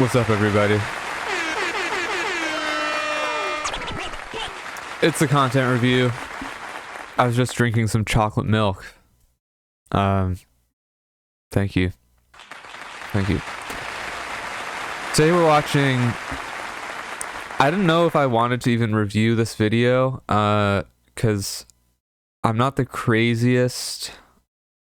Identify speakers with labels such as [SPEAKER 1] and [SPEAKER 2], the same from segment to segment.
[SPEAKER 1] What's up, everybody? It's a content review. I was just drinking some chocolate milk. Thank you. Thank you. Today we're watching... I didn't know if I wanted to even review this video, because I'm not the craziest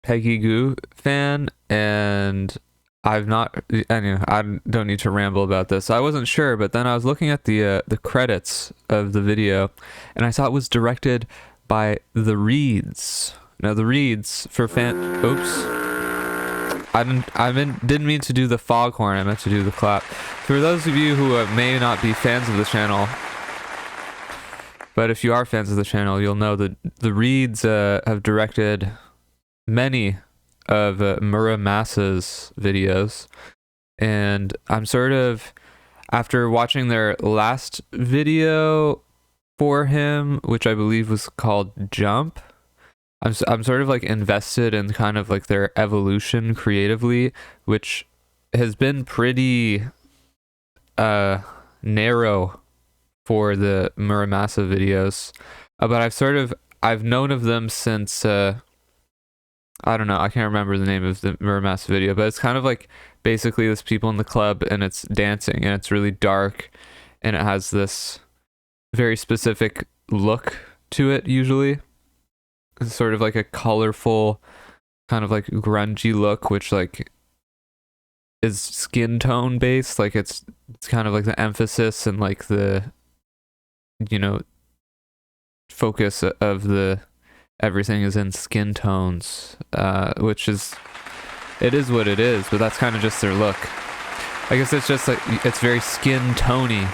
[SPEAKER 1] Peggy Gou fan, and anyway, I don't need to ramble about this. I wasn't sure, but then I was looking at the credits of the video, and I saw it was directed by The Reeds. Now, The Reeds, for oops. I didn't mean to do the foghorn, I meant to do the clap. For those of you who may not be fans of the channel, but if you are fans of the channel, you'll know that The Reeds have directed many of Muramassa's videos, and I'm sort of, after watching their last video for him, which I believe was called Jump, I'm sort of like invested in kind of like their evolution creatively, which has been pretty narrow for the Muramasa videos, but I've known of them since I don't know, I can't remember the name of the Muramasa video, but it's kind of like basically this people in the club and it's dancing and it's really dark and it has this very specific look to it usually. It's sort of like a colorful, kind of like grungy look, which like is skin tone based. Like it's kind of like the emphasis and like the, focus of the everything is in skin tones, which is, it is what it is, but that's kind of just their look. I guess it's just like, it's very skin tony.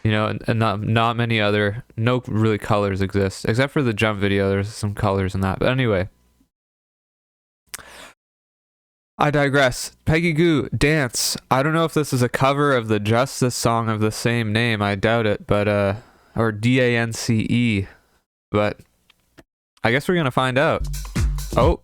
[SPEAKER 1] And not many other, no really colors exist, except for the Jump video. There's some colors in that. But anyway, I digress. Peggy Gou, Dance. I don't know if this is a cover of the Justice song of the same name. I doubt it, but, or DANCE. But I guess we're going to find out. Oh.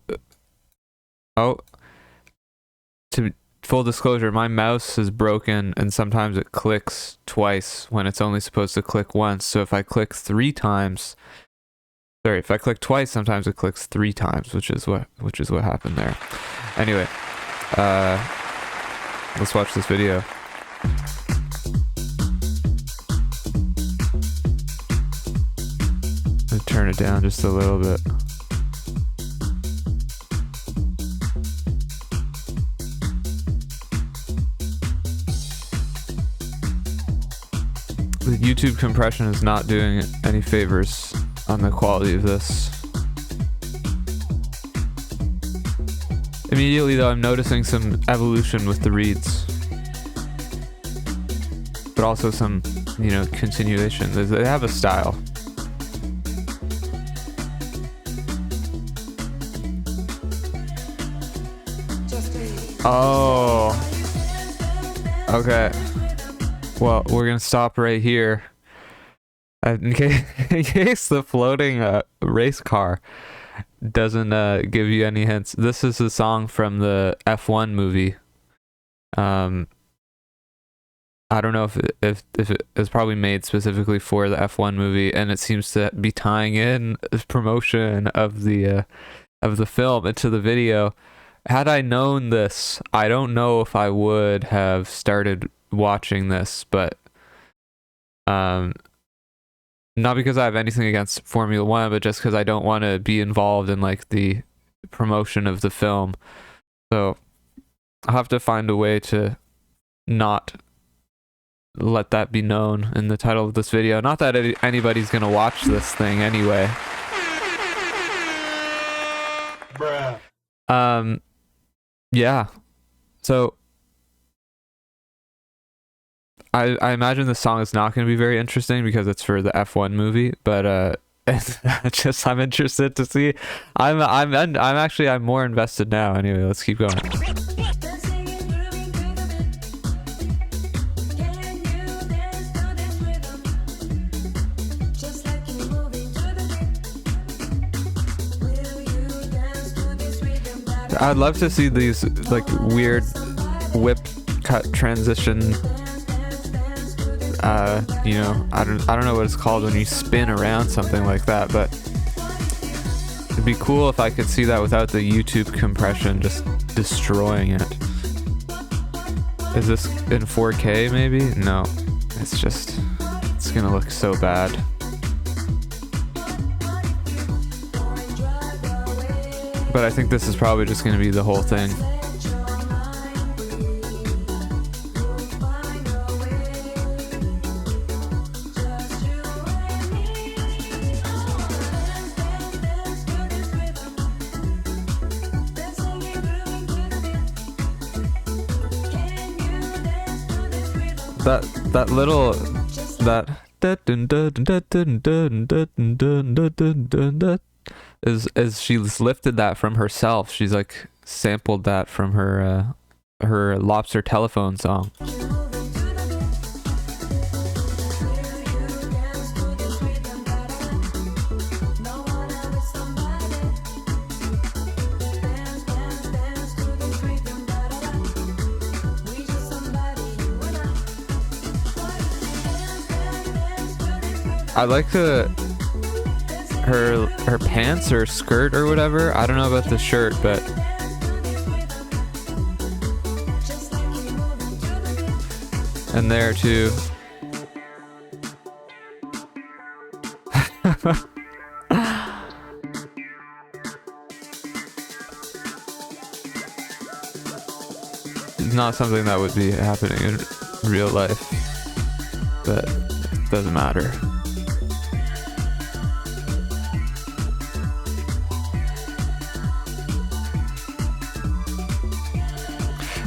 [SPEAKER 1] Full disclosure, my mouse is broken and sometimes it clicks twice when it's only supposed to click once. So if I click if I click twice, sometimes it clicks 3 times, which is what happened there. Anyway, let's watch this video. Let me turn it down just a little bit. The YouTube compression is not doing any favors on the quality of this. Immediately though, I'm noticing some evolution with the Reeds, but also some, continuation. They have a style. Oh, okay. Well, we're gonna stop right here. In case the floating race car doesn't give you any hints, this is a song from the F1 movie. I don't know if it was probably made specifically for the F1 movie, and it seems to be tying in promotion of the film into the video. Had I known this, I don't know if I would have started watching this, but not because I have anything against Formula One, but just because I don't want to be involved in like the promotion of the film. So I'll have to find a way to not let that be known in the title of this video. Not that anybody's gonna watch this thing anyway. Bruh. Yeah. So I imagine the song is not going to be very interesting because it's for the F1 movie, but I'm interested to see. I'm more invested now. Anyway, let's keep going. I'd love to see these like weird whip cut transition. You know, I don't know what it's called when you spin around something like that, but it'd be cool if I could see that without the YouTube compression just destroying it. Is this in 4K maybe? No, it's gonna look so bad. But I think this is probably just gonna be the whole thing. That little is she's lifted that from herself. She's like sampled that from her Lobster Telephone song. I like her pants or skirt or whatever. I don't know about the shirt, but and there too. It's not something that would be happening in real life, but it doesn't matter.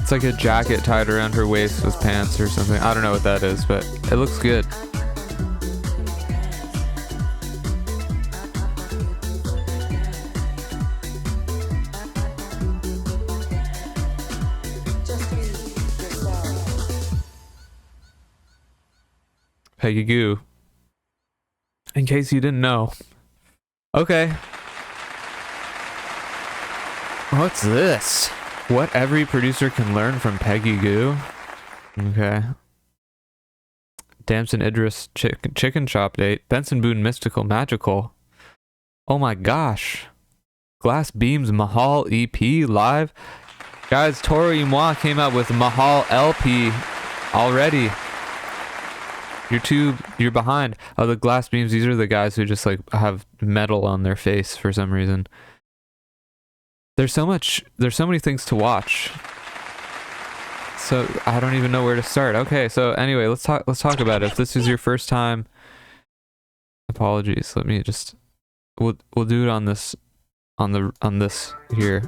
[SPEAKER 1] It's like a jacket tied around her waist with pants or something. I don't know what that is, but it looks good. Peggy Gou. In case you didn't know. Okay. What's this? What every producer can learn from Peggy Gou. Okay. Damson Idris chicken shop date. Benson Boone mystical magical. Oh my gosh. Glass Beams Mahal EP live. Guys, Toro y Moi came out with Mahal LP already. You're behind. Oh, the Glass Beams, these are the guys who just like have metal on their face for some reason. There's so many things to watch. So I don't even know where to start. Okay, so anyway, let's talk about it. If this is your first time, apologies. Let me just we'll do it on this here.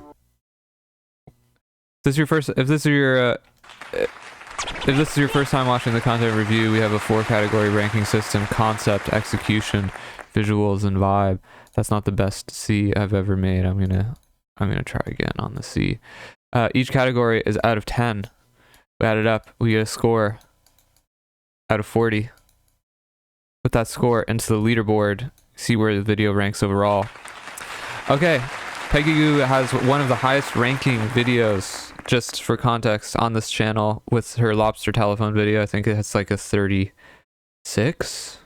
[SPEAKER 1] If this is your first time watching the content review, we have a 4-category ranking system: concept, execution, visuals, and vibe. That's not the best C I've ever made. I'm gonna try again on the C. Each category is out of 10. We add it up, we get a score out of 40. Put that score into the leaderboard, see where the video ranks overall. Okay, Peggy Gou has one of the highest ranking videos, just for context, on this channel with her Lobster Telephone video. I think it's like a 36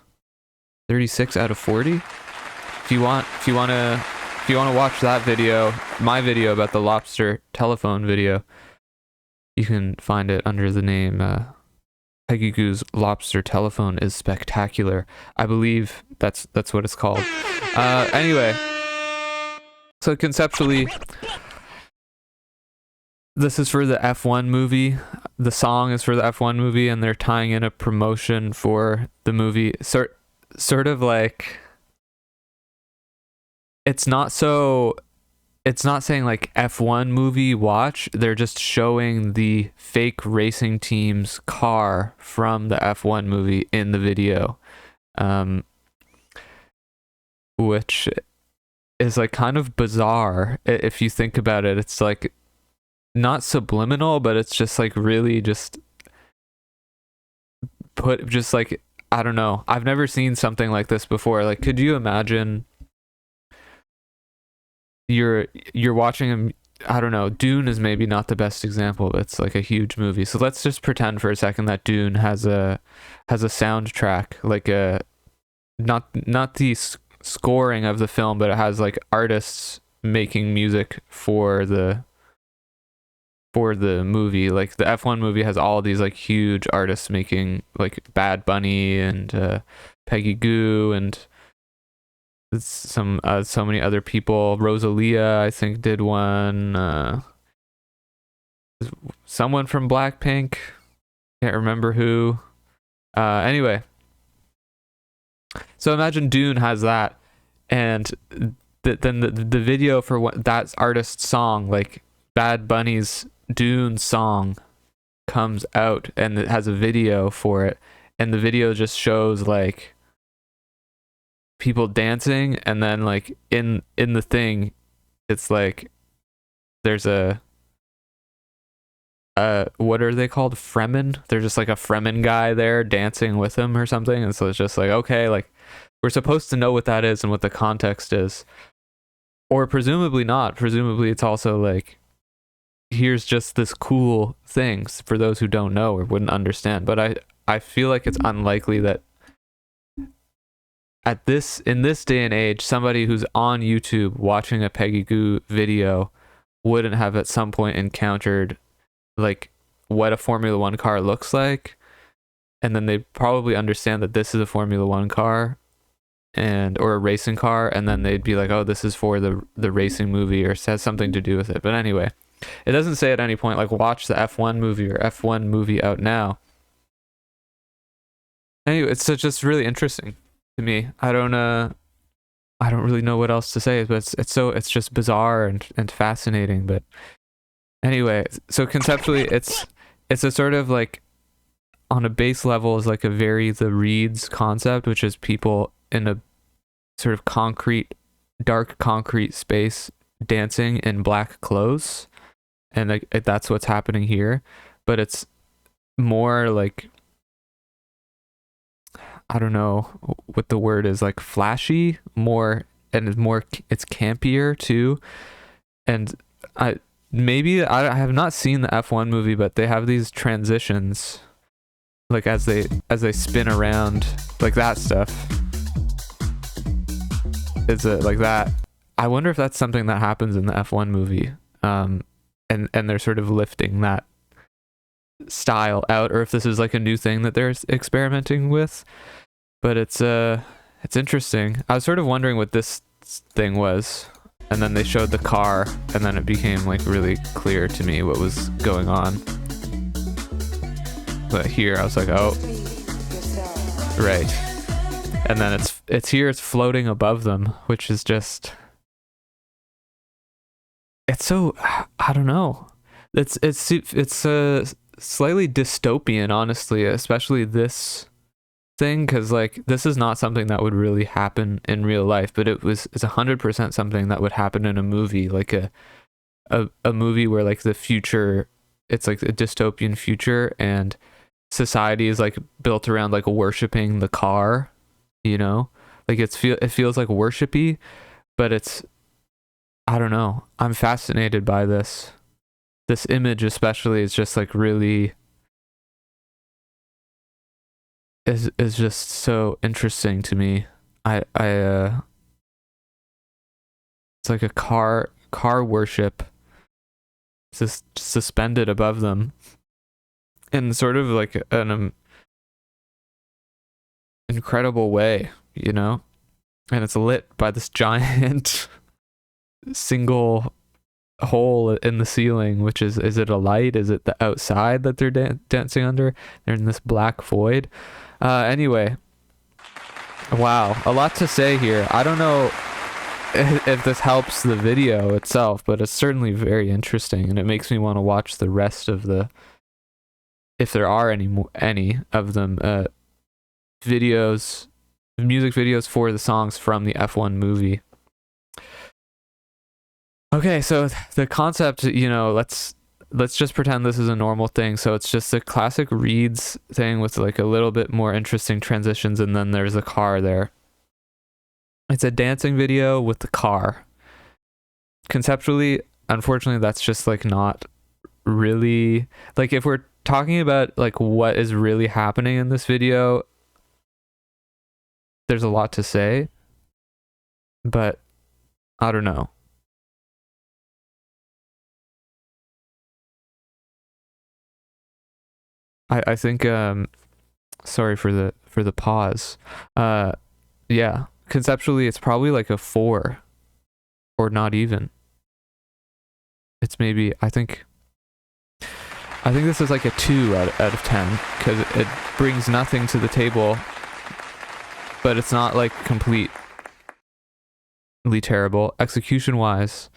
[SPEAKER 1] out of 40. If you want to watch that video, my video about the Lobster Telephone video, you can find it under the name Peggy Gou's Lobster Telephone is Spectacular. I believe that's what it's called. Anyway, so conceptually, this is for the F1 movie. The song is for the F1 movie, and they're tying in a promotion for the movie. Sort of like, it's not saying like F1 movie watch. They're just showing the fake racing team's car from the F1 movie in the video, which is like kind of bizarre if you think about it. It's like not subliminal, but it's just like really just like, I don't know. I've never seen something like this before. Like, could you imagine you're watching I don't know, Dune is maybe not the best example, but it's like a huge movie. So let's just pretend for a second that Dune has a soundtrack, like a not the scoring of the film, but it has like artists making music for the movie. Like the F1 movie has all these like huge artists making, like Bad Bunny and Peggy Gou and some so many other people. Rosalia, I think, did one. Someone from Blackpink, can't remember who. Anyway, so imagine Dune has that, and then the video for what that artist's song, like Bad Bunny's Dune song, comes out, and it has a video for it, and the video just shows like people dancing, and then like in the thing, it's like there's a what are they called, Fremen? There's just like a Fremen guy there dancing with him or something, and so it's just like, okay, like we're supposed to know what that is and what the context is, or presumably not. Presumably it's also like, here's just this cool things for those who don't know or wouldn't understand. But I feel like it's unlikely that in this day and age, somebody who's on YouTube watching a Peggy Gou video wouldn't have at some point encountered like what a Formula One car looks like, and then they probably understand that this is a Formula One car or a racing car, and then they'd be like, oh, this is for the racing movie, or has something to do with it. But anyway, it doesn't say at any point like watch the F1 movie or F1 movie out now. Anyway, it's just really interesting to me. I don't really know what else to say, but it's just bizarre and fascinating. But anyway, so conceptually it's a sort of like, on a base level, is like a very the Reeds concept, which is people in a sort of dark concrete space dancing in black clothes, and like that's what's happening here. But it's more like, I don't know what the word is, like flashy more, and it's campier too. And I have not seen the F1 movie, but they have these transitions like as they spin around, like that stuff. It's like that. I wonder if that's something that happens in the F1 movie. And they're sort of lifting that style out, or if this is like a new thing that they're experimenting with. But it's interesting. I was sort of wondering what this thing was, and then they showed the car, and then it became like really clear to me what was going on. But here I was like, oh, right. And then it's here, it's floating above them, which is just, it's so, I don't know. It's slightly dystopian, honestly, especially this thing, because like this is not something that would really happen in real life, but it's 100% something that would happen in a movie, like a movie where like the future, it's like a dystopian future, and society is like built around like worshiping the car, you know, like it feels like worshipy, but it's, I don't know, I'm fascinated by this image, especially. Is just like really is just so interesting to me. It's like a car worship just suspended above them in sort of like an incredible way, you know, and it's lit by this giant single hole in the ceiling, which is it a light? Is it the outside that they're dancing under? They're in this black void. Anyway, wow, a lot to say here. I don't know if this helps the video itself, but it's certainly very interesting, and it makes me want to watch the rest of if there are any of them, music videos for the songs from the F1 movie. Okay, so the concept, you know, let's just pretend this is a normal thing. So it's just a classic Reeds thing with like a little bit more interesting transitions, and then there's a car there. It's a dancing video with the car. Conceptually, unfortunately that's just like not really, like, if we're talking about like what is really happening in this video, there's a lot to say, but I don't know. I think sorry for the pause. Yeah, conceptually it's probably like a 4, or not even. It's maybe, I think this is like a 2 out of 10, because it brings nothing to the table, but it's not like completely terrible. Execution wise,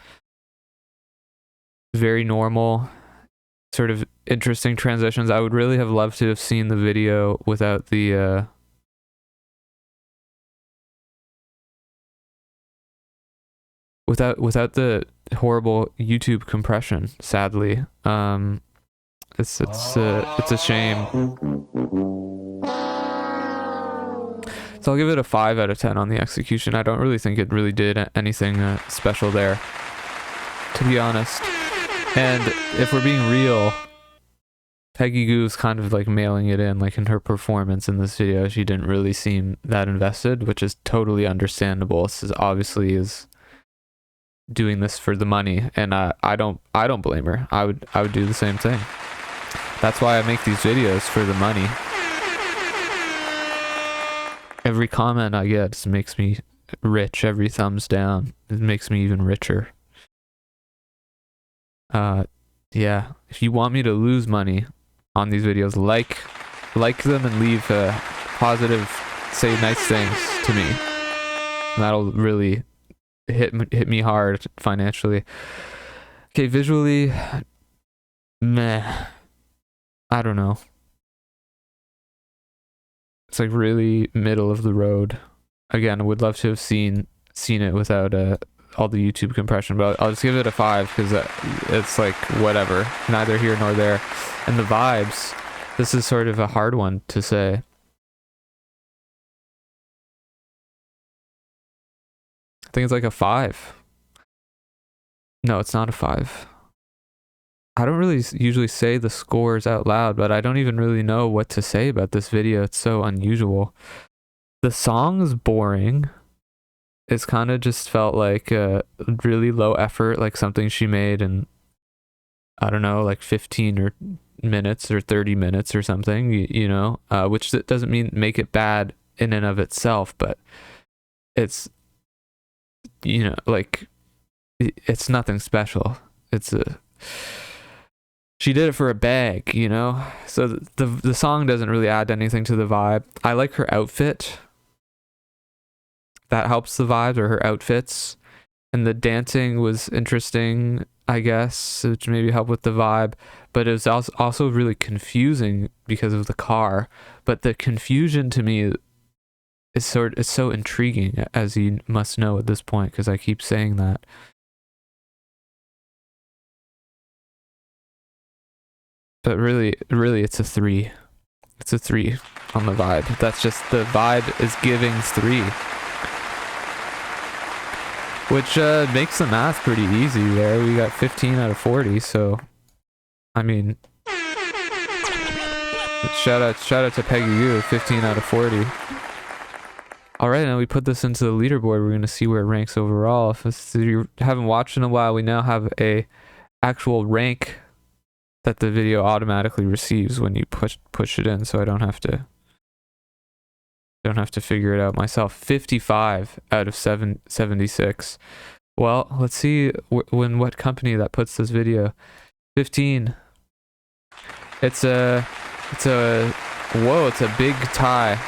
[SPEAKER 1] very normal, sort of interesting transitions. I would really have loved to have seen the video without the without the horrible YouTube compression, sadly. It's a shame. So I'll give it a 5 out of 10 on the execution. I don't really think it really did anything special there, to be honest. And if we're being real, Peggy Gou's kind of like mailing it in. Like in her performance in this video, she didn't really seem that invested, which is totally understandable. This is obviously is doing this for the money, and I don't blame her. I would do the same thing. That's why I make these videos, for the money. Every comment I get makes me rich. Every thumbs down, it makes me even richer. Yeah, if you want me to lose money on these videos, like them and leave positive, say nice things to me. That'll really hit me hard financially. Okay, visually, meh. I don't know. It's like really middle of the road. Again, I would love to have seen it without all the YouTube compression, but I'll just give it a 5 because it's like whatever, neither here nor there. And the vibes, this is sort of a hard one to say. I think it's like a 5. No, it's not a 5. I don't really usually say the scores out loud, but I don't even really know what to say about this video. It's so unusual. The song's boring. It's kind of just felt like a really low effort, like something she made in, I don't know, like 15 minutes or 30 minutes or something, you know, which doesn't mean make it bad in and of itself, but it's, you know, like, it's nothing special. She did it for a bag, you know? So the song doesn't really add anything to the vibe. I like her outfit. That helps the vibe, or her outfits. And the dancing was interesting, I guess, which maybe helped with the vibe. But it was also really confusing because of the car. But the confusion to me is so intriguing, as you must know at this point, because I keep saying that. But really, it's a 3. It's a 3 on the vibe. That's just, the vibe is giving 3. Which makes the math pretty easy there. We got 15 out of 40, so I mean, shout out to Peggy Gou, 15 out of 40. Alright, now we put this into the leaderboard. We're gonna see where it ranks overall. If you haven't watched in a while, we now have a actual rank that the video automatically receives when you push it in, so I don't have to figure it out myself. 55 out of 76. Well, let's see what company that puts this video. 15. It's a big tie.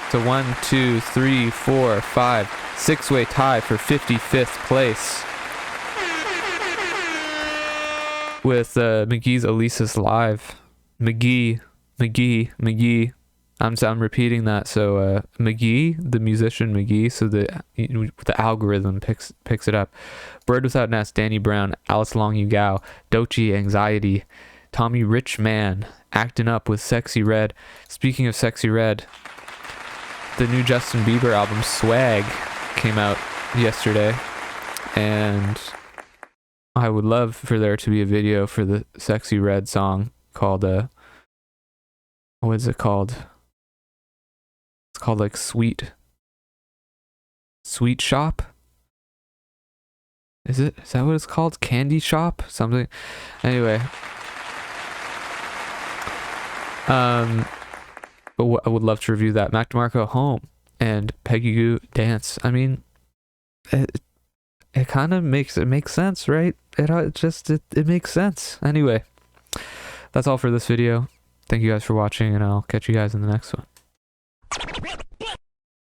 [SPEAKER 1] It's a 1, 2, 3, 4, 5, 6-way tie for 55th place, with McGee's Elisa's Live. McGee. I'm repeating that. So McGee, the musician McGee, so the algorithm picks it up. Bird Without Nest, Danny Brown, Alice Long You Gao, Doechii, Anxiety, Tommy Richman, Acting Up with Sexy Red. Speaking of Sexy Red, the new Justin Bieber album Swag came out yesterday, and I would love for there to be a video for the Sexy Red song called what is it called? It's called like Sweet Shop. Is that what it's called? Candy Shop? Something. Anyway. But I would love to review that. Mac DeMarco Home and Peggy Gou Dance. I mean, it kind of makes sense, right? It makes sense. Anyway, that's all for this video. Thank you guys for watching, and I'll catch you guys in the next one.